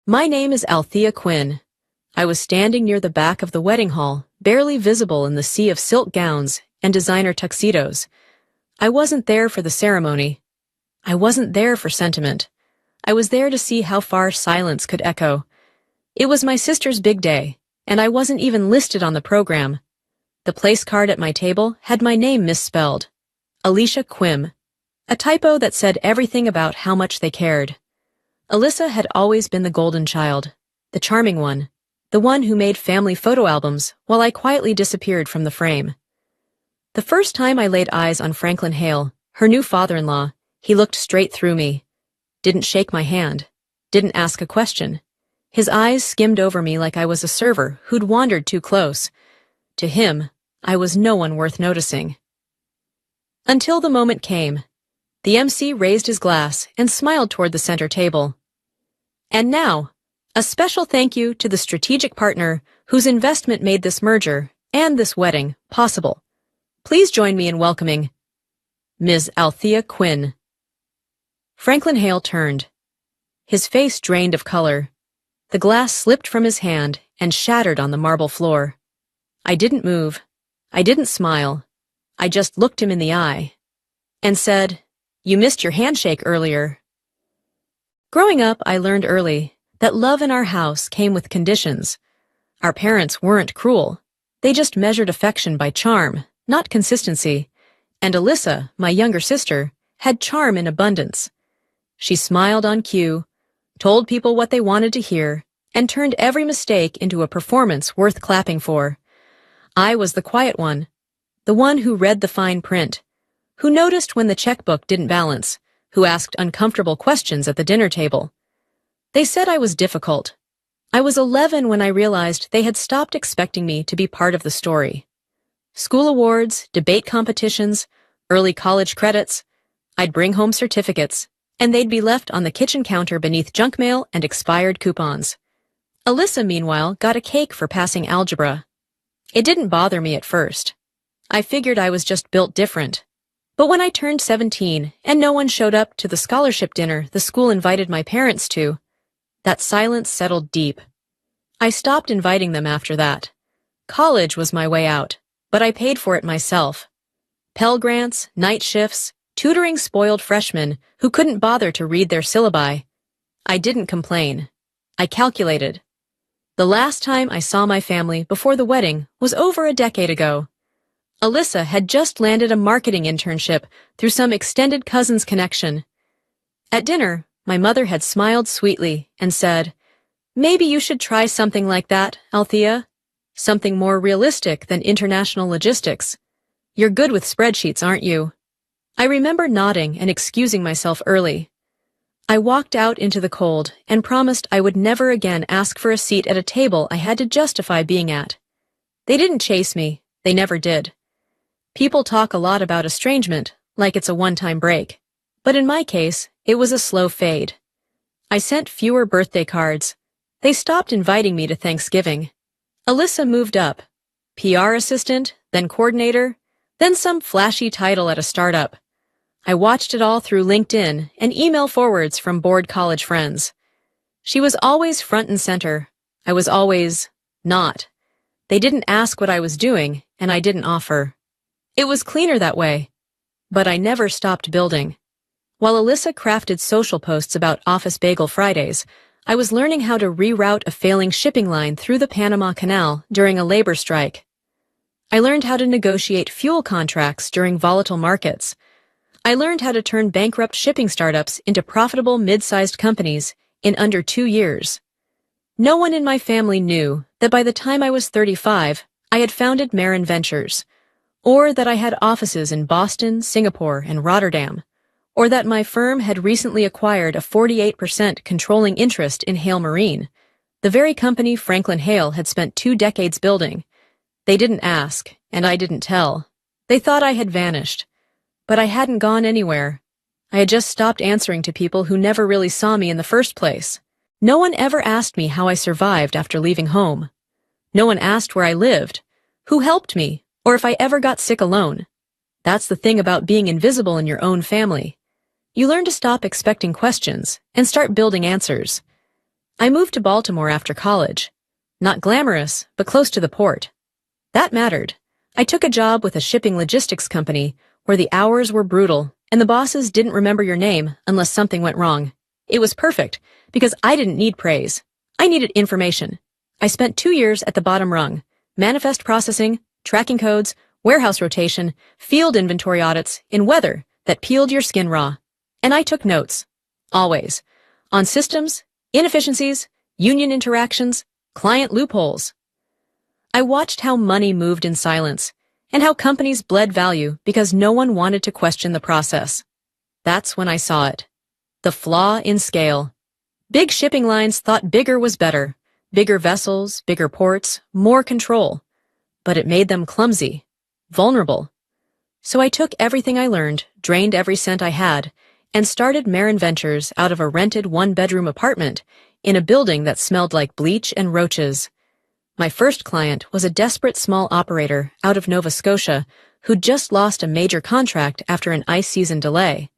My name is Althea Quinn. I was standing near the back of the wedding hall, barely visible in the sea of silk gowns and designer tuxedos. I wasn't there for the ceremony. I wasn't there for sentiment. I was there to see how far silence could echo. It was my sister's big day, and I wasn't even listed on the program. The place card at my table had my name misspelled. Alicia Quim. A typo that said everything about how much they cared. Alyssa had always been the golden child, the charming one, the one who made family photo albums while I quietly disappeared from the frame. The first time I laid eyes on Franklin Hale, her new father-in-law, he looked straight through me. Didn't shake my hand. Didn't ask a question. His eyes skimmed over me like I was a server who'd wandered too close. To him, I was no one worth noticing. Until the moment came. The MC raised his glass and smiled toward the center table. And now, a special thank you to the strategic partner whose investment made this merger and this wedding possible. Please join me in welcoming Ms. Althea Quinn. Franklin Hale turned. His face drained of color. The glass slipped from his hand and shattered on the marble floor. I didn't move. I didn't smile. I just looked him in the eye and said, "You missed your handshake earlier." Growing up, I learned early that love in our house came with conditions. Our parents weren't cruel. They just measured affection by charm, not consistency. And Alyssa, my younger sister, had charm in abundance. She smiled on cue, told people what they wanted to hear, and turned every mistake into a performance worth clapping for. I was the quiet one, the one who read the fine print, who noticed when the checkbook didn't balance, who asked uncomfortable questions at the dinner table. They said I was difficult. I was 11 when I realized they had stopped expecting me to be part of the story. School awards, debate competitions, early college credits. I'd bring home certificates, and they'd be left on the kitchen counter beneath junk mail and expired coupons. Alyssa, meanwhile, got a cake for passing algebra. It didn't bother me at first. I figured I was just built different. But when I turned 17 and no one showed up to the scholarship dinner the school invited my parents to, that silence settled deep. I stopped inviting them after that. College was my way out, but I paid for it myself. Pell Grants, night shifts, tutoring spoiled freshmen who couldn't bother to read their syllabi. I didn't complain. I calculated. The last time I saw my family before the wedding was over a decade ago. Alyssa had just landed a marketing internship through some extended cousin's connection. At dinner, my mother had smiled sweetly and said, "Maybe you should try something like that, Althea. Something more realistic than international logistics. You're good with spreadsheets, aren't you?" I remember nodding and excusing myself early. I walked out into the cold and promised I would never again ask for a seat at a table I had to justify being at. They didn't chase me. They never did. People talk a lot about estrangement, like it's a one-time break. But in my case, it was a slow fade. I sent fewer birthday cards. They stopped inviting me to Thanksgiving. Alyssa moved up. PR assistant, then coordinator, then some flashy title at a startup. I watched it all through LinkedIn and email forwards from bored college friends. She was always front and center. I was always not. They didn't ask what I was doing, and I didn't offer. It was cleaner that way. But I never stopped building. While Alyssa crafted social posts about Office Bagel Fridays, I was learning how to reroute a failing shipping line through the Panama Canal during a labor strike. I learned how to negotiate fuel contracts during volatile markets. I learned how to turn bankrupt shipping startups into profitable mid-sized companies in under 2 years. No one in my family knew that by the time I was 35, I had founded Marin Ventures, or that I had offices in Boston, Singapore, and Rotterdam, or that my firm had recently acquired a 48% controlling interest in Hale Marine, the very company Franklin Hale had spent 2 decades building. They didn't ask, and I didn't tell. They thought I had vanished. But I hadn't gone anywhere. I had just stopped answering to people who never really saw me in the first place. No one ever asked me how I survived after leaving home. No one asked where I lived, who helped me, or if I ever got sick alone. That's the thing about being invisible in your own family. You learn to stop expecting questions and start building answers. I moved to Baltimore after college. Not glamorous, but close to the port. That mattered. I took a job with a shipping logistics company where the hours were brutal and the bosses didn't remember your name unless something went wrong. It was perfect because I didn't need praise. I needed information. I spent 2 years at the bottom rung. Manifest processing, tracking codes, warehouse rotation, field inventory audits, in weather that peeled your skin raw. And I took notes. Always. On systems, inefficiencies, union interactions, client loopholes. I watched how money moved in silence, and how companies bled value because no one wanted to question the process. That's when I saw it. The flaw in scale. Big shipping lines thought bigger was better. Bigger vessels, bigger ports, more control. But it made them clumsy, vulnerable. So I took everything I learned, drained every cent I had, and started Marin Ventures out of a rented one-bedroom apartment in a building that smelled like bleach and roaches. My first client was a desperate small operator out of Nova Scotia who'd just lost a major contract after an ice season delay.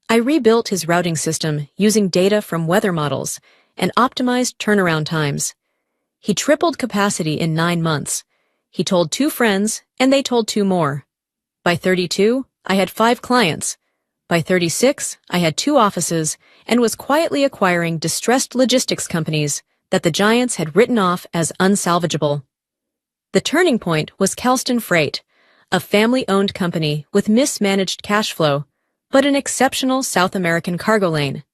I rebuilt his routing system using data from weather models and optimized turnaround times. He tripled capacity in 9 months. He told 2 friends, and they told 2 more. By 32, I had 5 clients. By 36, I had 2 offices and was quietly acquiring distressed logistics companies that the giants had written off as unsalvageable. The turning point was Kelston Freight, a family-owned company with mismanaged cash flow, but an exceptional South American cargo lane.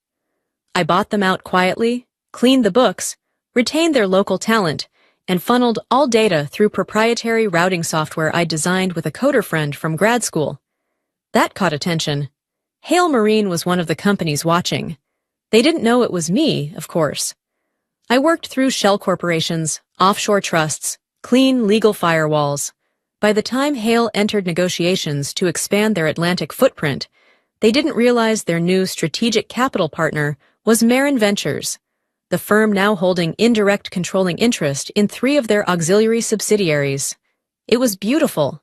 I bought them out quietly, cleaned the books, retained their local talent, and funneled all data through proprietary routing software I designed with a coder friend from grad school. That caught attention. Hale Marine was one of the companies watching. They didn't know it was me, of course. I worked through shell corporations, offshore trusts, clean legal firewalls. By the time Hale entered negotiations to expand their Atlantic footprint, they didn't realize their new strategic capital partner was Marin Ventures, the firm now holding indirect controlling interest in 3 of their auxiliary subsidiaries. It was beautiful,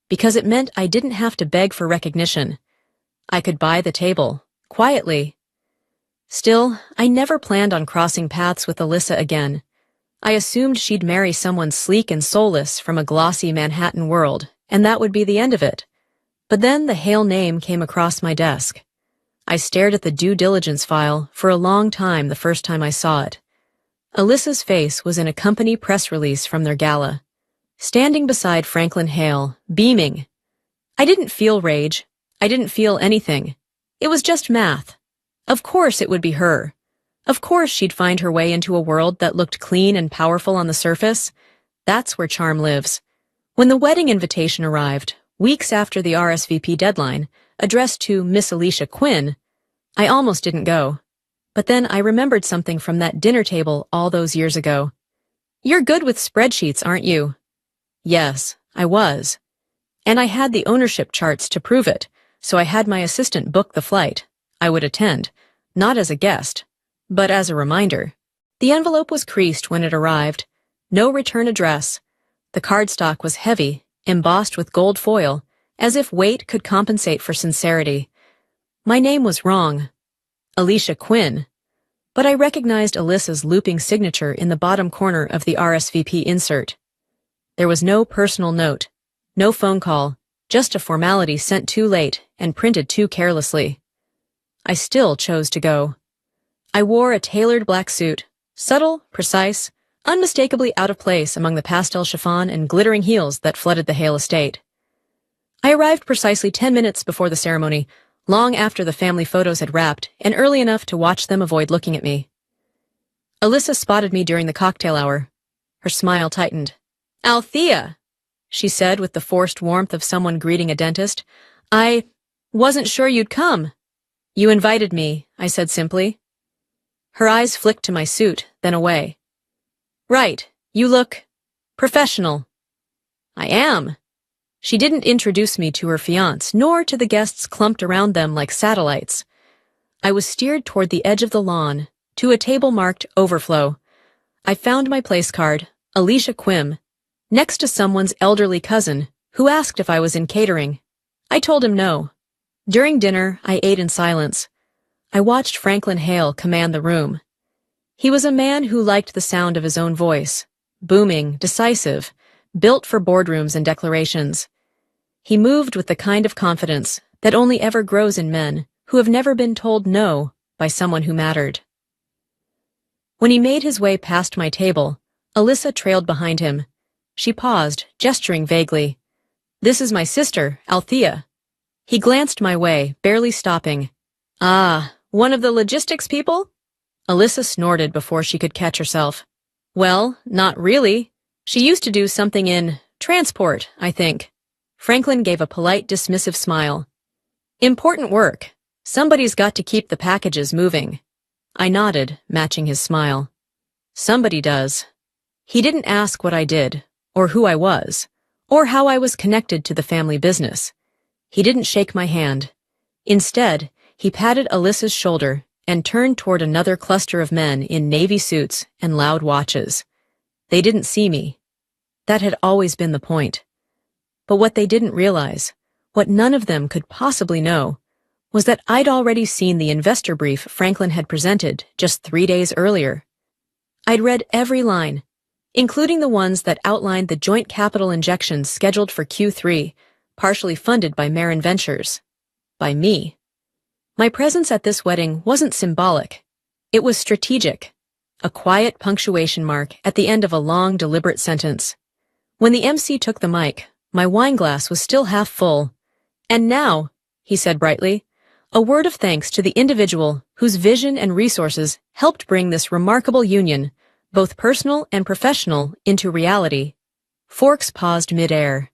because it meant I didn't have to beg for recognition. I could buy the table, quietly. Still, I never planned on crossing paths with Alyssa again. I assumed she'd marry someone sleek and soulless from a glossy Manhattan world, and that would be the end of it. But then the Hale name came across my desk. I stared at the due diligence file for a long time the first time I saw it. Alyssa's face was in a company press release from their gala. Standing beside Franklin Hale, beaming. I didn't feel rage. I didn't feel anything. It was just math. Of course it would be her. Of course she'd find her way into a world that looked clean and powerful on the surface. That's where charm lives. When the wedding invitation arrived, weeks after the RSVP deadline, addressed to Miss Alicia Quinn, I almost didn't go. But then I remembered something from that dinner table all those years ago. You're good with spreadsheets, aren't you? Yes, I was. And I had the ownership charts to prove it, so I had my assistant book the flight. I would attend, not as a guest, but as a reminder. The envelope was creased when it arrived. No return address. The cardstock was heavy, embossed with gold foil, as if weight could compensate for sincerity. My name was wrong. Alicia Quinn. But I recognized Alyssa's looping signature in the bottom corner of the RSVP insert. There was no personal note, no phone call, just a formality sent too late and printed too carelessly. I still chose to go. I wore a tailored black suit, subtle, precise, unmistakably out of place among the pastel chiffon and glittering heels that flooded the Hale estate. I arrived precisely 10 minutes before the ceremony, long after the family photos had wrapped, and early enough to watch them avoid looking at me. Alyssa spotted me during the cocktail hour. Her smile tightened. "Althea," she said with the forced warmth of someone greeting a dentist. "I wasn't sure you'd come." "You invited me," I said simply. Her eyes flicked to my suit, then away. "Right, you look professional." "I am." She didn't introduce me to her fiancé, nor to the guests clumped around them like satellites. I was steered toward the edge of the lawn, to a table marked Overflow. I found my place card, Alicia Quinn, next to someone's elderly cousin, who asked if I was in catering. I told him no. During dinner, I ate in silence. I watched Franklin Hale command the room. He was a man who liked the sound of his own voice, booming, decisive, built for boardrooms and declarations. He moved with the kind of confidence that only ever grows in men who have never been told no by someone who mattered. When he made his way past my table, Alyssa trailed behind him. She paused, gesturing vaguely. "This is my sister, Althea." He glanced my way, barely stopping. "Ah, one of the logistics people?" Alyssa snorted before she could catch herself. "Well, not really. She used to do something in transport, I think." Franklin gave a polite, dismissive smile. "Important work. Somebody's got to keep the packages moving." I nodded, matching his smile. "Somebody does." He didn't ask what I did, or who I was, or how I was connected to the family business. He didn't shake my hand. Instead, he patted Alyssa's shoulder and turned toward another cluster of men in navy suits and loud watches. They didn't see me. That had always been the point. But what they didn't realize, what none of them could possibly know, was that I'd already seen the investor brief Franklin had presented just 3 days earlier. I'd read every line, including the ones that outlined the joint capital injections scheduled for Q3, partially funded by Marin Ventures. By me. My presence at this wedding wasn't symbolic. It was strategic. A quiet punctuation mark at the end of a long, deliberate sentence. When the MC took the mic, my wine glass was still half full. "And now," he said brightly, "a word of thanks to the individual whose vision and resources helped bring this remarkable union, both personal and professional, into reality." Forks paused mid-air.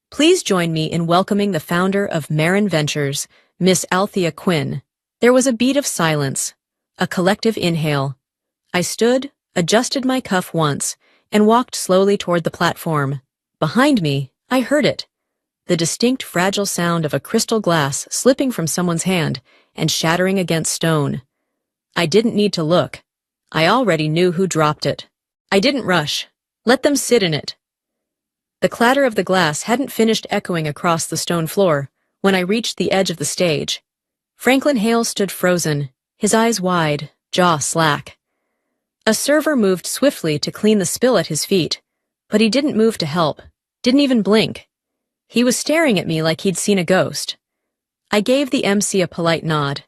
"Please join me in welcoming the founder of Marin Ventures, Miss Althea Quinn." There was a beat of silence, a collective inhale. I stood, adjusted my cuff once, and walked slowly toward the platform. Behind me, I heard it. The distinct, fragile sound of a crystal glass slipping from someone's hand and shattering against stone. I didn't need to look. I already knew who dropped it. I didn't rush. Let them sit in it. The clatter of the glass hadn't finished echoing across the stone floor when I reached the edge of the stage. Franklin Hale stood frozen, his eyes wide, jaw slack. A server moved swiftly to clean the spill at his feet, but he didn't move to help, didn't even blink. He was staring at me like he'd seen a ghost. I gave the MC a polite nod.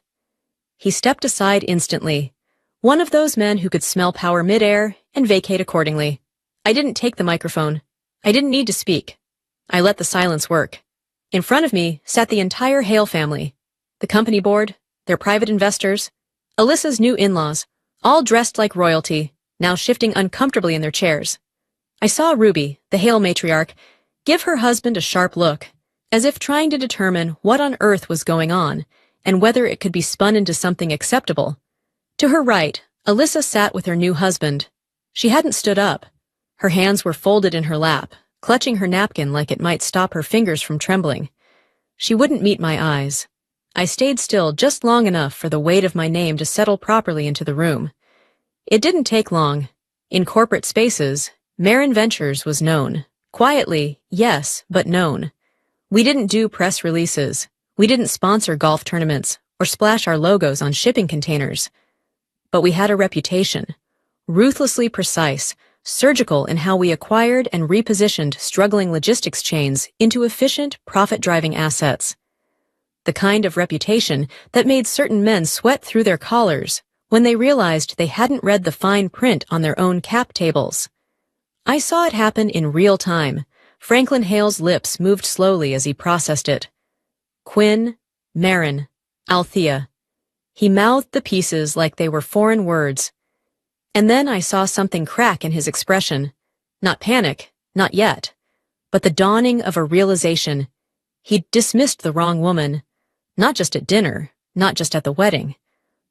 He stepped aside instantly, one of those men who could smell power midair and vacate accordingly. I didn't take the microphone. I didn't need to speak. I let the silence work. In front of me sat the entire Hale family, the company board, their private investors, Alyssa's new in-laws, all dressed like royalty, now shifting uncomfortably in their chairs. I saw Ruby, the Hale matriarch, give her husband a sharp look, as if trying to determine what on earth was going on and whether it could be spun into something acceptable. To her right, Alyssa sat with her new husband. She hadn't stood up. Her hands were folded in her lap, clutching her napkin like it might stop her fingers from trembling. She wouldn't meet my eyes. I stayed still just long enough for the weight of my name to settle properly into the room. It didn't take long. In corporate spaces, Marin Ventures was known. Quietly, yes, but known. We didn't do press releases. We didn't sponsor golf tournaments or splash our logos on shipping containers. But we had a reputation. Ruthlessly precise, surgical in how we acquired and repositioned struggling logistics chains into efficient, profit-driving assets. The kind of reputation that made certain men sweat through their collars when they realized they hadn't read the fine print on their own cap tables. I saw it happen in real time. Franklin Hale's lips moved slowly as he processed it. Quinn, Marin, Althea. He mouthed the pieces like they were foreign words. And then I saw something crack in his expression. Not panic, not yet, but the dawning of a realization. He'd dismissed the wrong woman. Not just at dinner, not just at the wedding,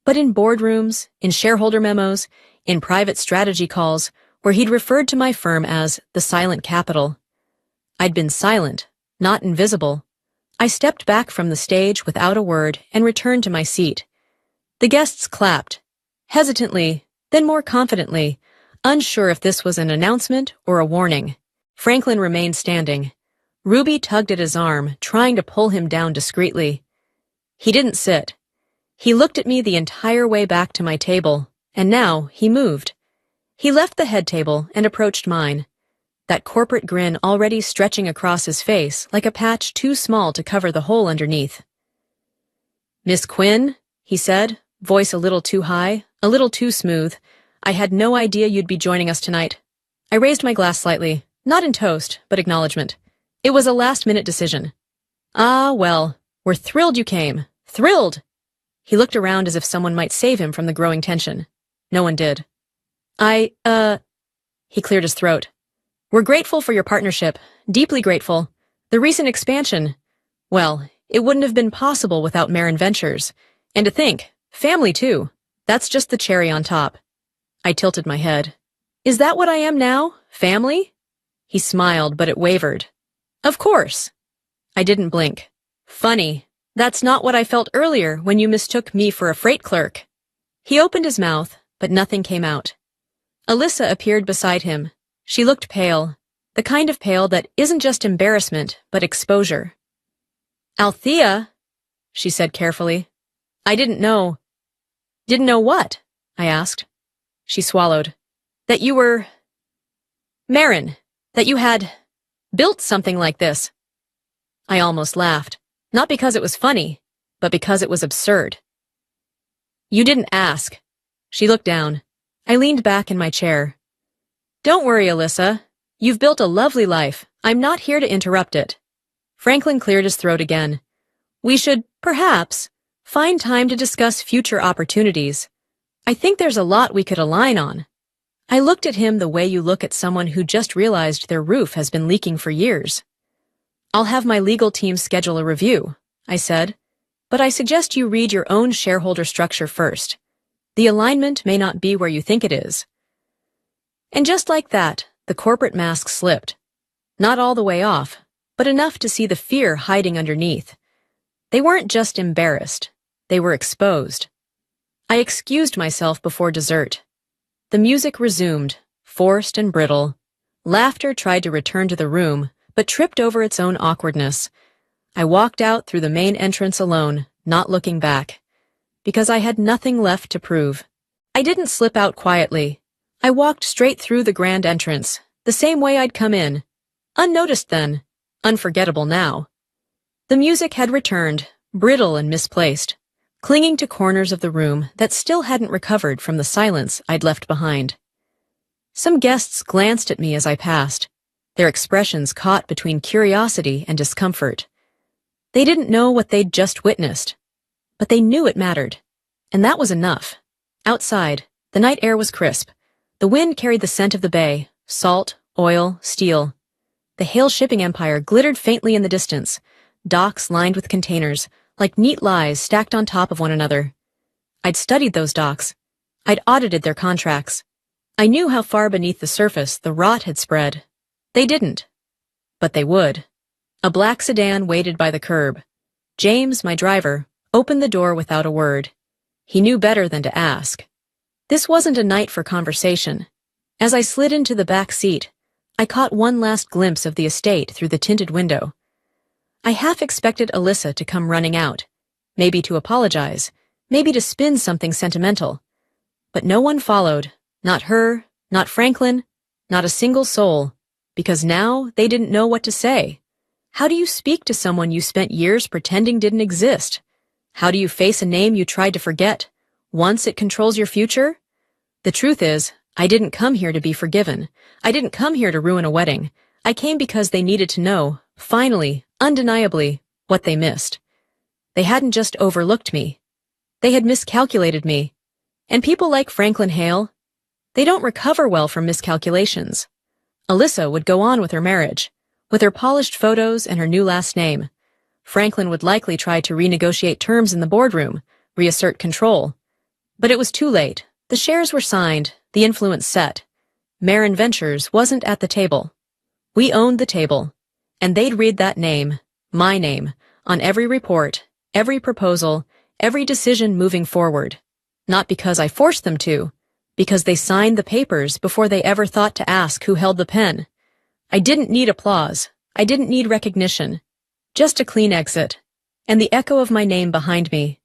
but in boardrooms, in shareholder memos, in private strategy calls, where he'd referred to my firm as the silent capital. I'd been silent, not invisible. I stepped back from the stage without a word and returned to my seat. The guests clapped, hesitantly, then more confidently, unsure if this was an announcement or a warning. Franklin remained standing. Ruby tugged at his arm, trying to pull him down discreetly. He didn't sit. He looked at me the entire way back to my table, And now he moved. He left the head table and approached mine, that corporate grin already stretching across his face like a patch too small to cover the hole underneath. "Miss Quinn," he said, voice a little too high, a little too smooth. "I had no idea you'd be joining us tonight." I raised my glass slightly, not in toast, but acknowledgement. It was a last-minute decision. "Ah, well, we're thrilled you came. Thrilled!" He looked around as if someone might save him from the growing tension. No one did. He cleared his throat. "We're grateful for your partnership, deeply grateful. The recent expansion, well, it wouldn't have been possible without Marin Ventures. And to think, family too. That's just the cherry on top." I tilted my head. "Is that what I am now? Family?" He smiled, but it wavered. "Of course." I didn't blink. "Funny. That's not what I felt earlier when you mistook me for a freight clerk." He opened his mouth, but nothing came out. Alyssa appeared beside him. She looked pale, the kind of pale that isn't just embarrassment, but exposure. "Althea," she said carefully. "I didn't know." "Didn't know what?" I asked. She swallowed. "That you were... Marin, that you had built something like this." I almost laughed, not because it was funny, but because it was absurd. "You didn't ask." She looked down. I leaned back in my chair. "Don't worry, Alyssa. You've built a lovely life. I'm not here to interrupt it." Franklin cleared his throat again. "We should, perhaps, find time to discuss future opportunities. I think there's a lot we could align on." I looked at him the way you look at someone who just realized their roof has been leaking for years. "I'll have my legal team schedule a review," I said, "but I suggest you read your own shareholder structure first. The alignment may not be where you think it is." And just like that, the corporate mask slipped. Not all the way off, but enough to see the fear hiding underneath. They weren't just embarrassed. They were exposed. I excused myself before dessert. The music resumed, forced and brittle. Laughter tried to return to the room, but tripped over its own awkwardness. I walked out through the main entrance alone, not looking back, because I had nothing left to prove. I didn't slip out quietly. I walked straight through the grand entrance, the same way I'd come in. Unnoticed then, unforgettable now. The music had returned, brittle and misplaced, clinging to corners of the room that still hadn't recovered from the silence I'd left behind. Some guests glanced at me as I passed, their expressions caught between curiosity and discomfort. They didn't know what they'd just witnessed, but they knew it mattered, and that was enough. Outside, the night air was crisp. The wind carried the scent of the bay, salt, oil, steel. The Hale shipping empire glittered faintly in the distance, docks lined with containers, like neat lies stacked on top of one another. I'd studied those docks. I'd audited their contracts. I knew how far beneath the surface the rot had spread. They didn't. But they would. A black sedan waited by the curb. James, my driver, opened the door without a word. He knew better than to ask. This wasn't a night for conversation. As I slid into the back seat, I caught one last glimpse of the estate through the tinted window. I half expected Alyssa to come running out, maybe to apologize, maybe to spin something sentimental. But no one followed, not her, not Franklin, not a single soul, because now they didn't know what to say. How do you speak to someone you spent years pretending didn't exist? How do you face a name you tried to forget, once it controls your future? The truth is, I didn't come here to be forgiven. I didn't come here to ruin a wedding. I came because they needed to know, finally, undeniably, what they missed. They hadn't just overlooked me. They had miscalculated me. And people like Franklin Hale, they don't recover well from miscalculations. Alyssa would go on with her marriage, with her polished photos and her new last name. Franklin would likely try to renegotiate terms in the boardroom, reassert control. But it was too late. The shares were signed, the influence set. Marin Ventures wasn't at the table. We owned the table, and they'd read that name, my name, on every report, every proposal, every decision moving forward. Not because I forced them to, because they signed the papers before they ever thought to ask who held the pen. I didn't need applause. I didn't need recognition. Just a clean exit, and the echo of my name behind me.